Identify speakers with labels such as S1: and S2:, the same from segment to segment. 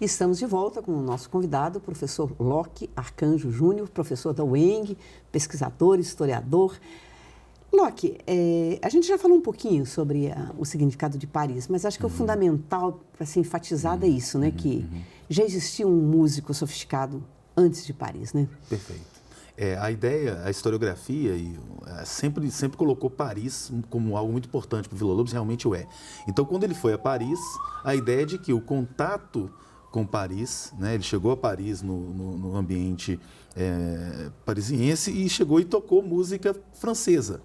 S1: Estamos de volta com o nosso convidado, o professor Locke Arcanjo Júnior, professor da UENG, pesquisador, historiador. Locke, a gente já falou um pouquinho sobre o significado de Paris, mas acho que o fundamental para ser enfatizado é isso, né? Que já existia um músico sofisticado antes de Paris, né?
S2: Perfeito. A ideia, a historiografia sempre colocou Paris como algo muito importante para o Villa-Lobos, realmente o é. Então, quando ele foi a Paris, a ideia é de que o contato com Paris, né, ele chegou a Paris no ambiente parisiense e chegou e tocou música francesa.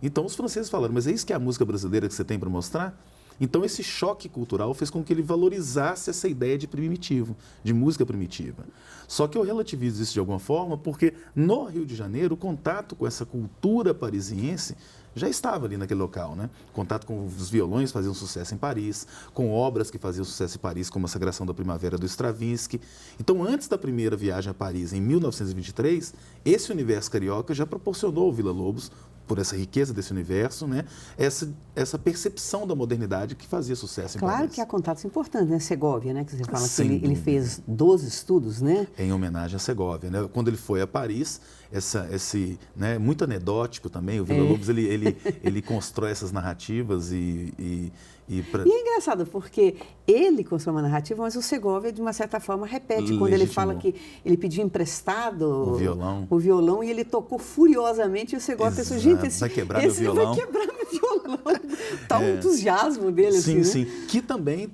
S2: Então, os franceses falaram, mas é isso que é a música brasileira que você tem para mostrar? Então, esse choque cultural fez com que ele valorizasse essa ideia de primitivo, de música primitiva. Só que eu relativizo isso de alguma forma porque no Rio de Janeiro o contato com essa cultura parisiense já estava ali naquele local, né? Contato com os violões faziam sucesso em Paris, com obras que faziam sucesso em Paris, como a Sagração da Primavera do Stravinsky. Então, antes da primeira viagem a Paris, em 1923, esse universo carioca já proporcionou ao Villa-Lobos, por essa riqueza desse universo, né, essa percepção da modernidade que fazia sucesso em Paris.
S1: Claro que há contatos importantes, né? Segovia, né? Que você fala que ele fez 12 estudos, né?
S2: Em homenagem a Segovia, né? Quando ele foi a Paris, né, muito anedótico também, o Villa-Lobos ele constrói essas narrativas E é
S1: engraçado, porque ele constrói uma narrativa, mas o Segovia, de uma certa forma, repete. Quando ele fala que ele pediu emprestado o violão e ele tocou furiosamente, e o Segovia pensou, gente,
S2: vai quebrar meu violão.
S1: Vai quebrar meu violão. Tá um entusiasmo dele.
S2: Sim,
S1: assim,
S2: sim. Que também,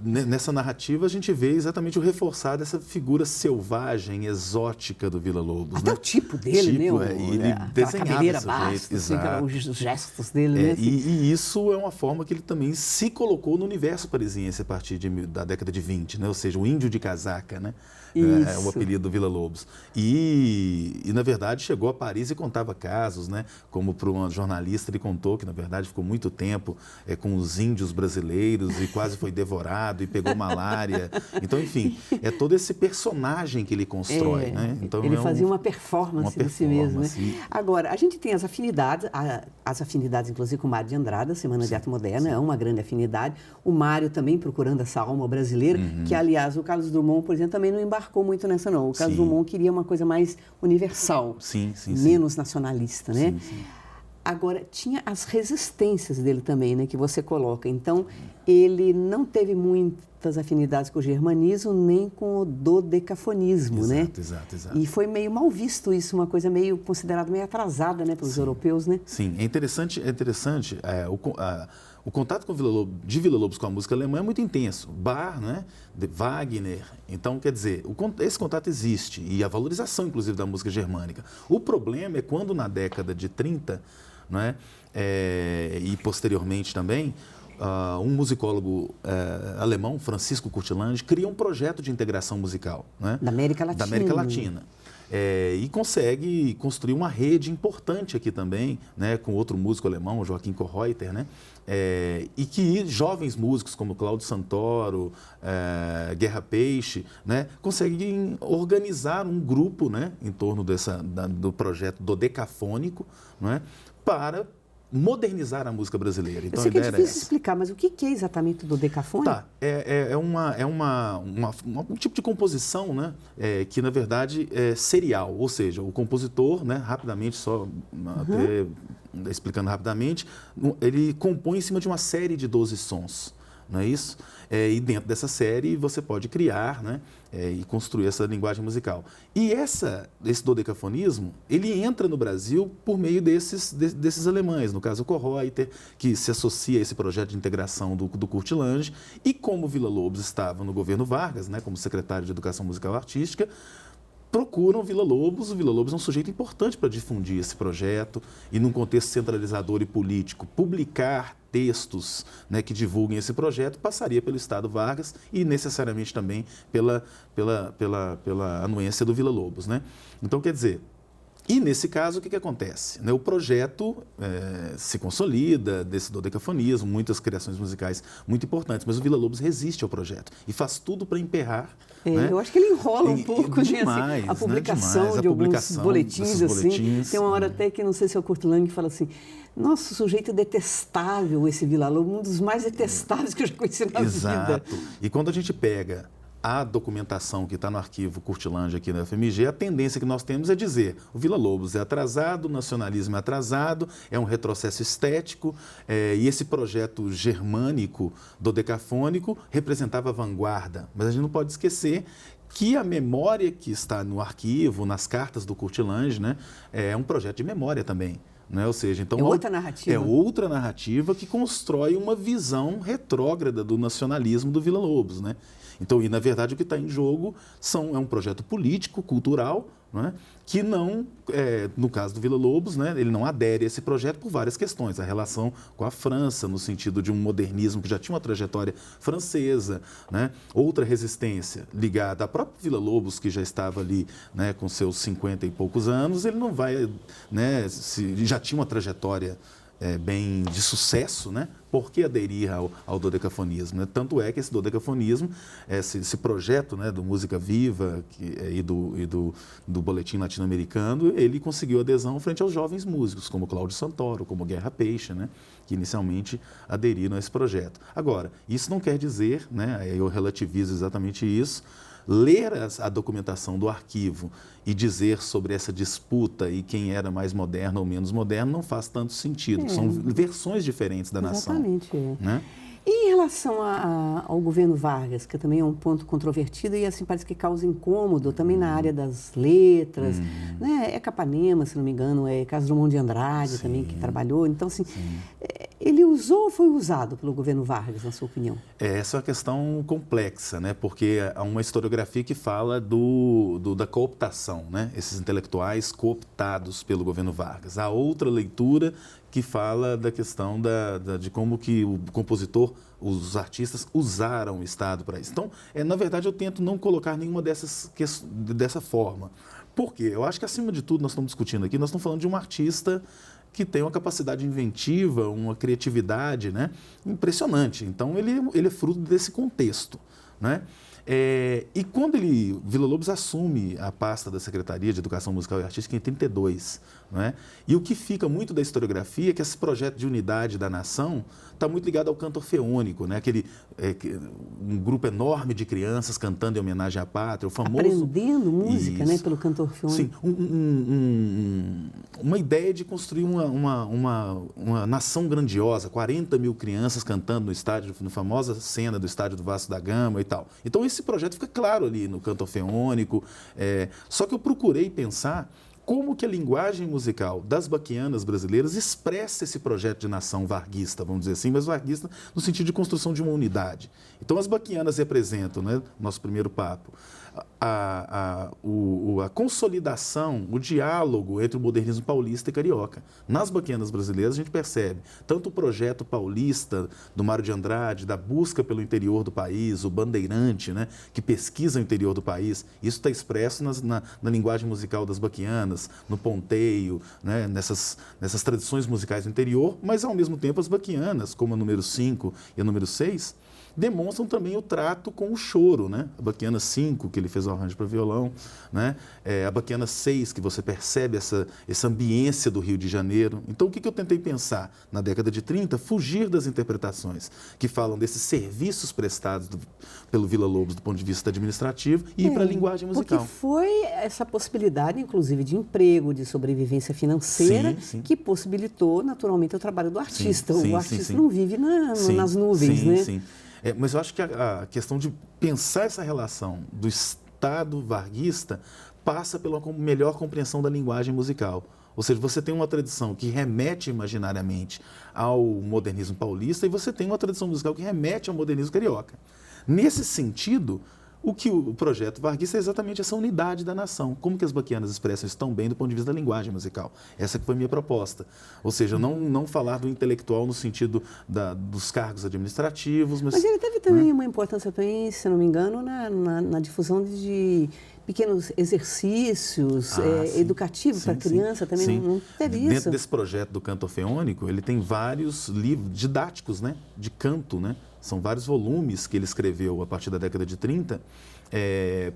S2: nessa narrativa, a gente vê exatamente o reforçar dessa figura selvagem, exótica do Villa-Lobos.
S1: Até
S2: né?
S1: o tipo dele, né?
S2: Ele desenhava
S1: cabeleira
S2: desse
S1: basta,
S2: jeito.
S1: assim, os gestos dele, né?
S2: E isso é uma forma que ele também se colocou no universo parisiense a partir da década de 20, né? Ou seja, o índio de casaca, né? É o apelido do Villa-Lobos. E, na verdade, chegou a Paris e contava casos, né? Como para uma jornalista, ele contou que, na verdade, ficou muito tempo com os índios brasileiros e quase foi devorado e pegou malária. Então, enfim, é todo esse personagem que ele constrói, né? Então,
S1: ele fazia uma performance de si mesmo, né? Agora, a gente tem as afinidades, inclusive, com o Mário de Andrada, Semana de Arte Moderna, é uma grande afinidade. O Mário também procurando essa alma brasileira, que, aliás, o Carlos Drummond, por exemplo, também não embarcou muito nessa, não. O Carlos Drummond queria uma coisa mais universal, menos nacionalista, né? Sim. Agora, tinha as resistências dele também, né, que você coloca. Então, ele não teve muitas afinidades com o germanismo, nem com o dodecafonismo, né? Exato. E foi meio mal visto isso, uma coisa meio considerada meio atrasada, né, pelos europeus, né?
S2: Sim, é interessante. O contato de Villa-Lobos com a música alemã é muito intenso. Bach, né? De Wagner. Então, quer dizer, esse contato existe e a valorização, inclusive, da música germânica. O problema é quando, na década de 30, né? E posteriormente também, um musicólogo alemão, Francisco Kurtlandt, cria um projeto de integração musical, né?
S1: Da América Latina.
S2: E consegue construir uma rede importante aqui também, né, com outro músico alemão, Joachim Kohreuter, né, e que jovens músicos como Cláudio Santoro, Guerra Peixe, né, conseguem organizar um grupo, né, em torno do projeto dodecafônico, né, para modernizar a música brasileira. Então,
S1: eu sei que é difícil explicar, mas o que é exatamente o dodecafone?
S2: Tá, um tipo de composição, né, que na verdade é serial, ou seja, o compositor, né, rapidamente, até explicando rapidamente, ele compõe em cima de uma série de 12 sons, não é isso? E dentro dessa série você pode criar, né, e construir essa linguagem musical. E esse dodecafonismo, ele entra no Brasil por meio desses alemães, no caso o Kohreuter, que se associa a esse projeto de integração do Kurtlandt, e como Villa-Lobos estava no governo Vargas, né, como secretário de Educação Musical e Artística, procuram o Villa-Lobos. O Villa-Lobos é um sujeito importante para difundir esse projeto e, num contexto centralizador e político, publicar textos, né, que divulguem esse projeto passaria pelo Estado Vargas e necessariamente também pela anuência do Villa-Lobos, né? Então, quer dizer, e nesse caso, o que acontece? O projeto se consolida desse dodecafonismo, muitas criações musicais muito importantes, mas o Villa-Lobos resiste ao projeto e faz tudo para emperrar. Né?
S1: Eu acho que ele enrola um pouco
S2: demais,
S1: assim, a publicação de alguns boletins. Assim. Tem uma hora até que, não sei se é o Kurtlandt que fala assim, nossa, sujeito detestável esse Villa-Lobos, um dos mais detestáveis que eu já conheci na vida.
S2: Exato. E quando a gente pega a documentação que está no arquivo Curtilândia aqui na UFMG, a tendência que nós temos é dizer o Villa-Lobos é atrasado, o nacionalismo é atrasado, é um retrocesso estético, e esse projeto germânico, dodecafônico, representava a vanguarda. Mas a gente não pode esquecer que a memória que está no arquivo, nas cartas do Curtilândia, né, é um projeto de memória também. Né? Ou seja, então,
S1: outra narrativa.
S2: É outra narrativa que constrói uma visão retrógrada do nacionalismo do Villa-Lobos. Né? Então, e na verdade o que está em jogo é um projeto político, cultural, né? Que não, no caso do Villa-Lobos, né? Ele não adere a esse projeto por várias questões. A relação com a França, no sentido de um modernismo que já tinha uma trajetória francesa, né? Outra resistência ligada à própria Villa-Lobos, que já estava ali, né, com seus 50 e poucos anos, ele não vai, né, já tinha uma trajetória bem de sucesso, né? Por que aderir ao dodecafonismo? Né? Tanto é que esse dodecafonismo, esse projeto, né, do Música Viva e do Boletim Latino-Americano, ele conseguiu adesão frente aos jovens músicos, como Cláudio Santoro, como Guerra Peixe, né, que inicialmente aderiram a esse projeto. Agora, isso não quer dizer, né, eu relativizo exatamente isso, ler a documentação do arquivo e dizer sobre essa disputa e quem era mais moderno ou menos moderno não faz tanto sentido. São versões diferentes da nação.
S1: Exatamente.
S2: Né?
S1: E em relação ao governo Vargas, que também é um ponto controvertido e assim parece que causa incômodo também na área das letras, né? É Capanema, se não me engano, é Carlos Drummond de Andrade também que trabalhou. Então, assim, ele usou ou foi usado pelo governo Vargas, na sua opinião?
S2: Essa é uma questão complexa, né? Porque há uma historiografia que fala da cooptação, né? Esses intelectuais cooptados pelo governo Vargas. Há outra leitura que fala da questão de como que o compositor, os artistas usaram o Estado para isso. Então, na verdade, eu tento não colocar nenhuma dessa forma. Por quê? Eu acho que, acima de tudo, nós estamos discutindo aqui, nós estamos falando de um artista que tem uma capacidade inventiva, uma criatividade, né, impressionante. Então, ele é fruto desse contexto, né? E quando Villa-Lobos assume a pasta da Secretaria de Educação Musical e Artística em 1932, né? E o que fica muito da historiografia é que esse projeto de unidade da nação está muito ligado ao canto orfeônico, né? Um grupo enorme de crianças cantando em homenagem à pátria, o famoso...
S1: Aprendendo música, né, pelo canto orfeônico.
S2: Sim, uma ideia de construir uma nação grandiosa, 40 mil crianças cantando no estádio, na famosa cena do estádio do Vasco da Gama e tal. Então, esse projeto fica claro ali no canto orfeônico, só que eu procurei pensar como que a linguagem musical das baquianas brasileiras expressa esse projeto de nação varguista, vamos dizer assim, mas varguista no sentido de construção de uma unidade. Então, as baquianas representam, né, nosso primeiro papo, a consolidação, o diálogo entre o modernismo paulista e carioca. Nas baquianas brasileiras, a gente percebe tanto o projeto paulista do Mário de Andrade, da busca pelo interior do país, o bandeirante, né, que pesquisa o interior do país. Isso está expresso na linguagem musical das baquianas, no ponteio, né, nessas tradições musicais do interior, mas, ao mesmo tempo, as baquianas, como a número 5 e a número 6, demonstram também o trato com o choro, né? A baquiana 5, que ele fez o arranjo para violão, né? A baquiana 6, que você percebe essa ambiência do Rio de Janeiro. Então, o que eu tentei pensar na década de 30? Fugir das interpretações que falam desses serviços prestados pelo Villa-Lobos do ponto de vista administrativo e ir para a linguagem musical.
S1: Porque foi essa possibilidade, inclusive, de emprego, de sobrevivência financeira,
S2: sim.
S1: que possibilitou, naturalmente, o trabalho do artista.
S2: Sim,
S1: o artista não vive nas nuvens, né?
S2: Sim. Mas eu acho que a questão de pensar essa relação do Estado varguista passa pela melhor compreensão da linguagem musical. Ou seja, você tem uma tradição que remete imaginariamente ao modernismo paulista e você tem uma tradição musical que remete ao modernismo carioca. Nesse sentido, o projeto varguista é exatamente essa unidade da nação. Como que as baquianas expressam isso tão bem do ponto de vista da linguagem musical? Essa que foi a minha proposta. Ou seja, não falar do intelectual no sentido dos cargos administrativos. Mas
S1: ele teve também uma importância, se não me engano, na difusão de pequenos exercícios educativos para a criança também,
S2: sim.
S1: não teve isso?
S2: Dentro desse projeto do canto orfeônico, ele tem vários livros didáticos, né, de canto, né? São vários volumes que ele escreveu a partir da década de 30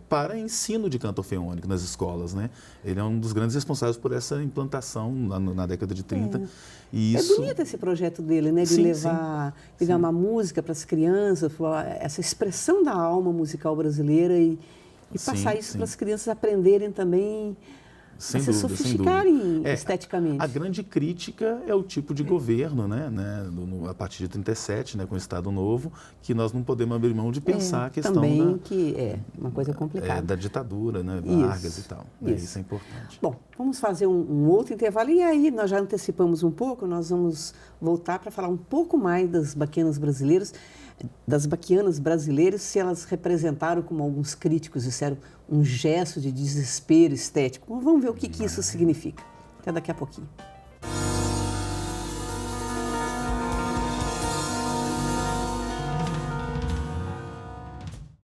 S2: para ensino de canto orfeônico nas escolas, né? Ele é um dos grandes responsáveis por essa implantação na década de 30. E isso...
S1: É bonito esse projeto dele, né? De levar uma música para as crianças, essa expressão da alma musical brasileira e passar isso para as crianças aprenderem também a se sofisticarem esteticamente.
S2: A grande crítica é o tipo de governo, né, a partir de 37, né, com o Estado Novo, que nós não podemos abrir mão de pensar a questão
S1: também que é uma coisa complicada.
S2: Da ditadura, né, Vargas e tal. Isso é importante.
S1: Bom, vamos fazer um outro intervalo e aí nós já antecipamos um pouco, nós vamos voltar para falar um pouco mais das baquianas brasileiras, se elas representaram, como alguns críticos disseram, um gesto de desespero estético. Vamos ver o que isso significa. Até daqui a pouquinho.